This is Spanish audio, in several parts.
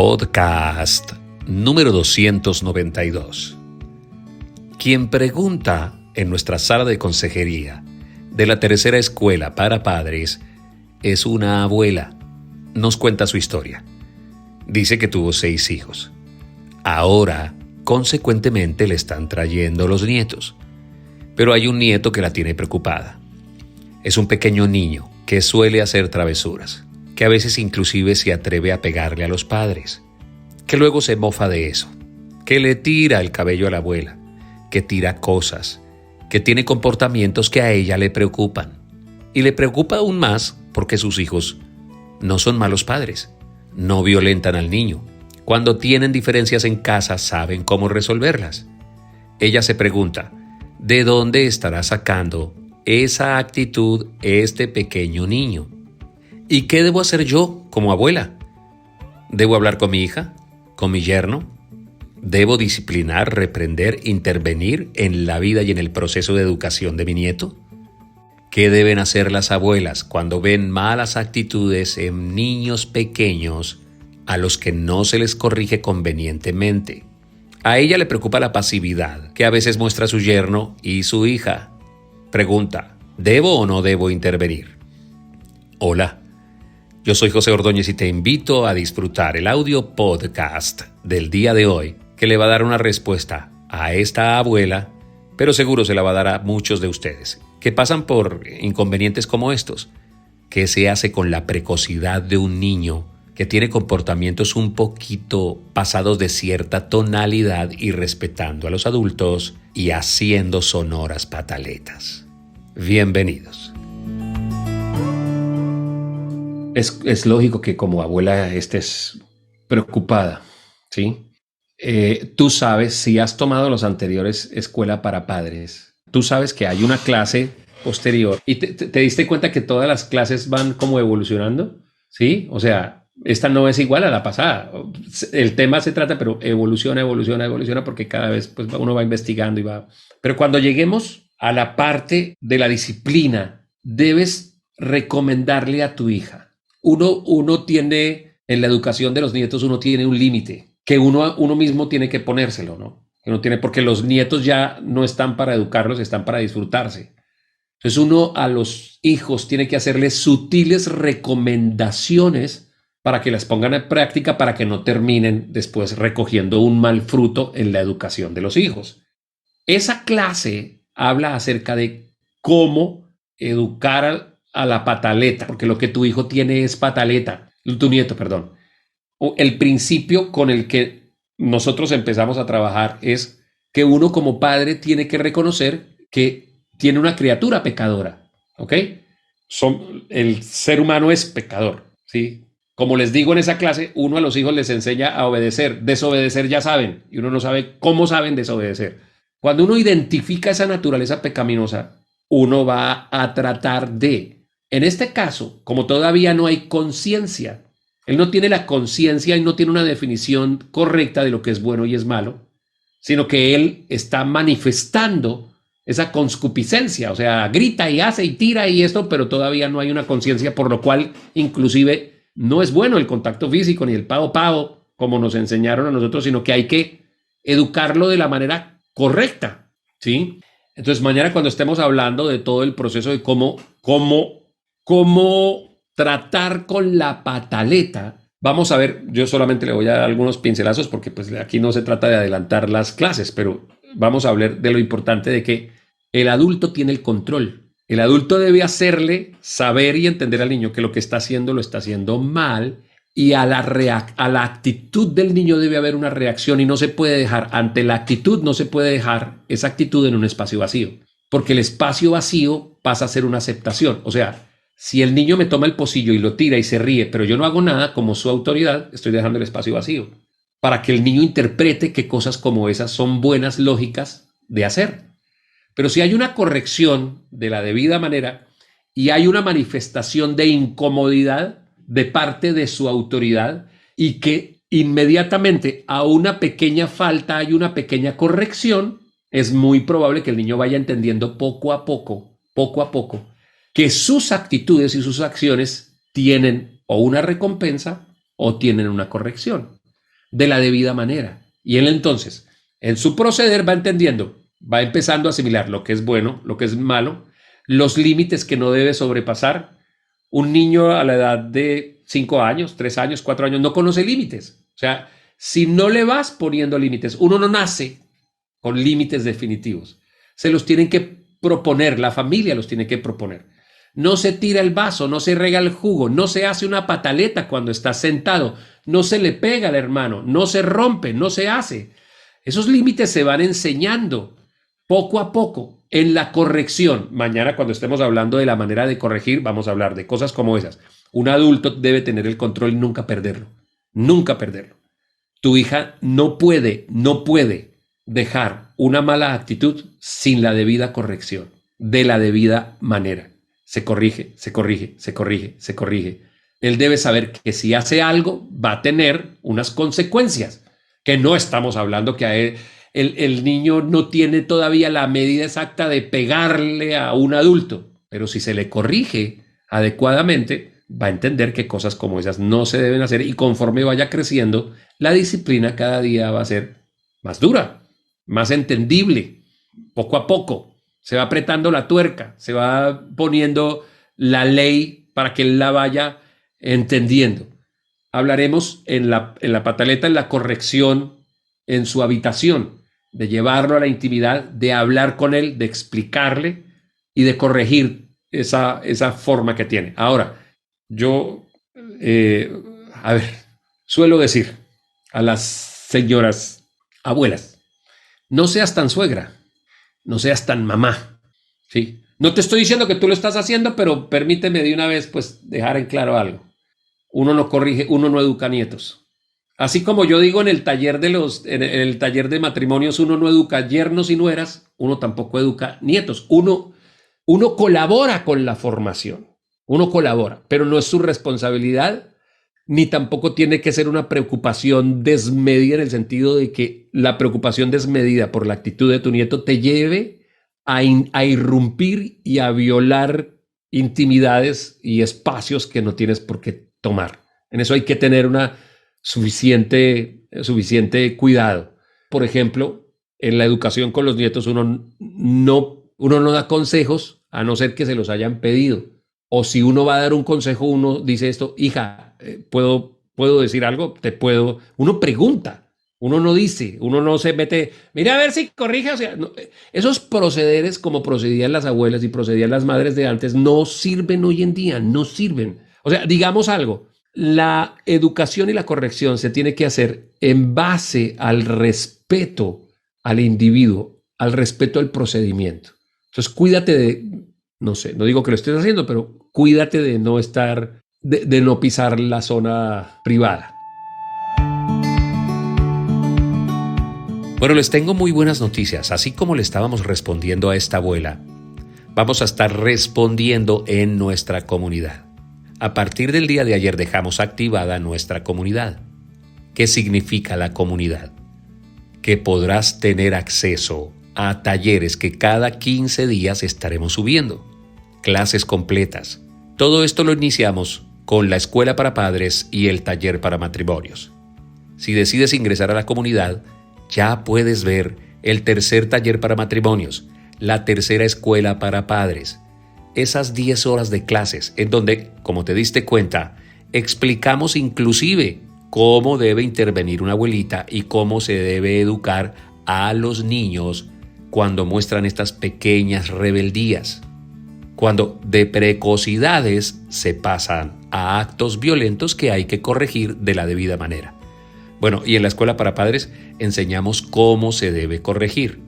Podcast número 292. Quien pregunta en nuestra sala de consejería de la tercera escuela para padres es una abuela. Nos cuenta su historia. Dice que tuvo 6 hijos. Ahora, consecuentemente, le están trayendo los nietos. Pero hay un nieto que la tiene preocupada. Es un pequeño niño que suele hacer travesuras, que a veces inclusive se atreve a pegarle a los padres, que luego se mofa de eso, que le tira el cabello a la abuela, que tira cosas, que tiene comportamientos que a ella le preocupan. Y le preocupa aún más porque sus hijos no son malos padres, no violentan al niño. Cuando tienen diferencias en casa saben cómo resolverlas. Ella se pregunta, ¿de dónde estará sacando esa actitud este pequeño niño? ¿Y qué debo hacer yo como abuela? ¿Debo hablar con mi hija? ¿Con mi yerno? ¿Debo disciplinar, reprender, intervenir en la vida y en el proceso de educación de mi nieto? ¿Qué deben hacer las abuelas cuando ven malas actitudes en niños pequeños a los que no se les corrige convenientemente? A ella le preocupa la pasividad que a veces muestra su yerno y su hija. Pregunta, ¿debo o no debo intervenir? Hola, yo soy José Ordóñez y te invito a disfrutar el audio podcast del día de hoy que le va a dar una respuesta a esta abuela, pero seguro se la va a dar a muchos de ustedes que pasan por inconvenientes como estos. ¿Qué se hace con la precocidad de un niño que tiene comportamientos un poquito pasados de cierta tonalidad y respetando a los adultos y haciendo sonoras pataletas? Bienvenidos. Es lógico que como abuela estés preocupada, ¿sí? Tú sabes, si has tomado los anteriores escuela para padres, tú sabes que hay una clase posterior y te diste cuenta que todas las clases van como evolucionando, ¿sí? O sea, esta no es igual a la pasada. El tema se trata, pero evoluciona porque cada vez pues, uno va investigando y va. Pero cuando lleguemos a la parte de la disciplina, debes recomendarle a tu hija. Uno tiene, en la educación de los nietos, uno tiene un límite que uno mismo tiene que ponérselo, ¿no? Uno tiene, porque los nietos ya no están para educarlos, están para disfrutarse. Entonces uno a los hijos tiene que hacerles sutiles recomendaciones para que las pongan en práctica para que no terminen después recogiendo un mal fruto en la educación de los hijos. Esa clase habla acerca de cómo educar a la pataleta, porque lo que tu hijo tiene es pataleta, tu nieto, perdón. El principio con el que nosotros empezamos a trabajar es que uno como padre tiene que reconocer que tiene una criatura pecadora, ¿ok? El ser humano es pecador, ¿sí? Como les digo en esa clase, uno a los hijos les enseña a obedecer. Desobedecer ya saben, y uno no sabe cómo saben desobedecer. Cuando uno identifica esa naturaleza pecaminosa, uno va a tratar de, en este caso, como todavía no hay conciencia, él no tiene la conciencia y no tiene una definición correcta de lo que es bueno y es malo, sino que él está manifestando esa concupiscencia, o sea, grita y hace y tira y esto, pero todavía no hay una conciencia, por lo cual inclusive no es bueno el contacto físico ni el pavo, como nos enseñaron a nosotros, sino que hay que educarlo de la manera correcta, ¿sí? Entonces mañana cuando estemos hablando de todo el proceso de cómo tratar con la pataleta, vamos a ver, yo solamente le voy a dar algunos pincelazos porque pues aquí no se trata de adelantar las clases, pero vamos a hablar de lo importante de que el adulto tiene el control. El adulto debe hacerle saber y entender al niño que lo que está haciendo lo está haciendo mal y a la actitud del niño debe haber una reacción y no se puede dejar, ante la actitud no se puede dejar esa actitud en un espacio vacío, porque el espacio vacío pasa a ser una aceptación. O sea, si el niño me toma el pocillo y lo tira y se ríe, pero yo no hago nada como su autoridad, estoy dejando el espacio vacío para que el niño interprete que cosas como esas son buenas lógicas de hacer. Pero si hay una corrección de la debida manera y hay una manifestación de incomodidad de parte de su autoridad y que inmediatamente a una pequeña falta hay una pequeña corrección, es muy probable que el niño vaya entendiendo poco a poco, que sus actitudes y sus acciones tienen o una recompensa o tienen una corrección. de la debida manera. Y él entonces, en su proceder, va entendiendo, va empezando a asimilar lo que es bueno, lo que es malo, los límites que no debe sobrepasar. Un niño a la edad de 5 años, 3 años, 4 años, no conoce límites. O sea, si no le vas poniendo límites, uno no nace con límites definitivos. Se los tienen que proponer, la familia los tiene que proponer. No se tira el vaso, no se rega el jugo, no se hace una pataleta cuando está sentado, no se le pega al hermano, no se rompe, no se hace. Esos límites se van enseñando poco a poco en la corrección. Mañana, cuando estemos hablando de la manera de corregir, vamos a hablar de cosas como esas. Un adulto debe tener el control y nunca perderlo. Nunca perderlo. Tu hija no puede dejar una mala actitud sin la debida corrección, de la debida manera. Se corrige, se corrige, se corrige, se corrige. Él debe saber que si hace algo va a tener unas consecuencias, que no estamos hablando que a él, el niño no tiene todavía la medida exacta de pegarle a un adulto, pero si se le corrige adecuadamente, va a entender que cosas como esas no se deben hacer, y conforme vaya creciendo, la disciplina cada día va a ser más dura, más entendible, poco a poco. Se va apretando la tuerca, se va poniendo la ley para que él la vaya entendiendo. Hablaremos en la pataleta, en la corrección, en su habitación, de llevarlo a la intimidad, de hablar con él, de explicarle y de corregir esa forma que tiene. Ahora, yo, suelo decir a las señoras abuelas, no seas tan suegra, no seas tan mamá, ¿sí? No te estoy diciendo que tú lo estás haciendo, pero permíteme de una vez pues dejar en claro algo. Uno no corrige, uno no educa nietos. Así como yo digo en el taller en el taller de matrimonios, uno no educa yernos y nueras, uno tampoco educa nietos. Uno colabora con la formación, uno colabora, pero no es su responsabilidad, ni tampoco tiene que ser una preocupación desmedida, en el sentido de que la preocupación desmedida por la actitud de tu nieto te lleve a irrumpir y a violar intimidades y espacios que no tienes por qué tomar. En eso hay que tener una suficiente cuidado. Por ejemplo, en la educación con los nietos uno no da consejos a no ser que se los hayan pedido. O si uno va a dar un consejo, uno dice esto: hija, ¿puedo decir algo? Uno pregunta, uno no dice, uno no se mete, mira a ver si corrige. O sea, no, esos procederes como procedían las abuelas y procedían las madres de antes no sirven hoy en día, no sirven. O sea, digamos algo, la educación y la corrección se tiene que hacer en base al respeto al individuo, al respeto al procedimiento. Entonces, cuídate de, no sé, no digo que lo estés haciendo, pero cuídate de no estar, de no pisar la zona privada. Bueno, les tengo muy buenas noticias. Así como le estábamos respondiendo a esta abuela, vamos a estar respondiendo en nuestra comunidad. A partir del día de ayer dejamos activada nuestra comunidad. ¿Qué significa la comunidad? Que podrás tener acceso a talleres que cada 15 días estaremos subiendo. Clases completas. Todo esto lo iniciamos con la escuela para padres y el taller para matrimonios. Si decides ingresar a la comunidad, ya puedes ver el tercer taller para matrimonios, la tercera escuela para padres. Esas 10 horas de clases en donde, como te diste cuenta, explicamos inclusive cómo debe intervenir una abuelita y cómo se debe educar a los niños cuando muestran estas pequeñas rebeldías, cuando de precocidades se pasan a actos violentos que hay que corregir de la debida manera. Bueno, y en la escuela para padres enseñamos cómo se debe corregir.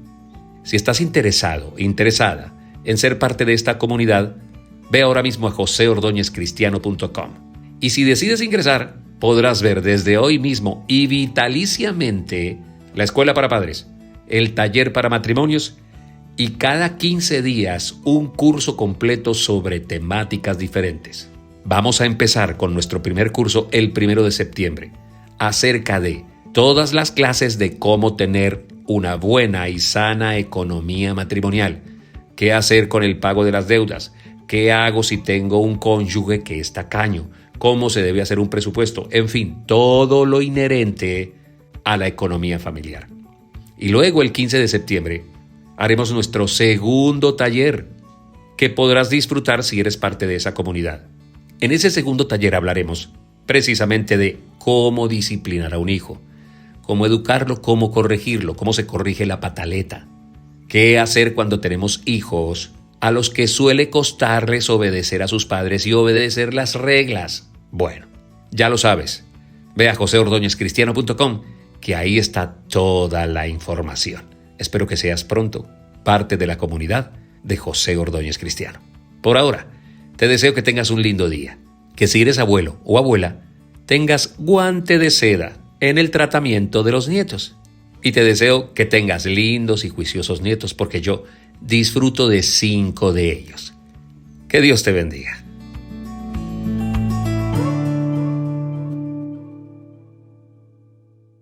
Si estás interesada en ser parte de esta comunidad, ve ahora mismo a joseordóñezcristiano.com. Y si decides ingresar, podrás ver desde hoy mismo y vitaliciamente la escuela para padres, el taller para matrimonios y cada 15 días un curso completo sobre temáticas diferentes. Vamos a empezar con nuestro primer curso el 1 de septiembre, acerca de todas las clases de cómo tener una buena y sana economía matrimonial. ¿Qué hacer con el pago de las deudas? ¿Qué hago si tengo un cónyuge que es tacaño? ¿Cómo se debe hacer un presupuesto? En fin, todo lo inherente a la economía familiar. Y luego el 15 de septiembre haremos nuestro segundo taller que podrás disfrutar si eres parte de esa comunidad. En ese segundo taller hablaremos precisamente de cómo disciplinar a un hijo, cómo educarlo, cómo corregirlo, cómo se corrige la pataleta, qué hacer cuando tenemos hijos a los que suele costarles obedecer a sus padres y obedecer las reglas. Bueno, ya lo sabes. Ve a joseordóñezcristiano.com, que ahí está toda la información. Espero que seas pronto parte de la comunidad de José Ordóñez Cristiano. Por ahora, te deseo que tengas un lindo día, que si eres abuelo o abuela, tengas guante de seda en el tratamiento de los nietos. Y te deseo que tengas lindos y juiciosos nietos, porque yo disfruto de 5 de ellos. Que Dios te bendiga.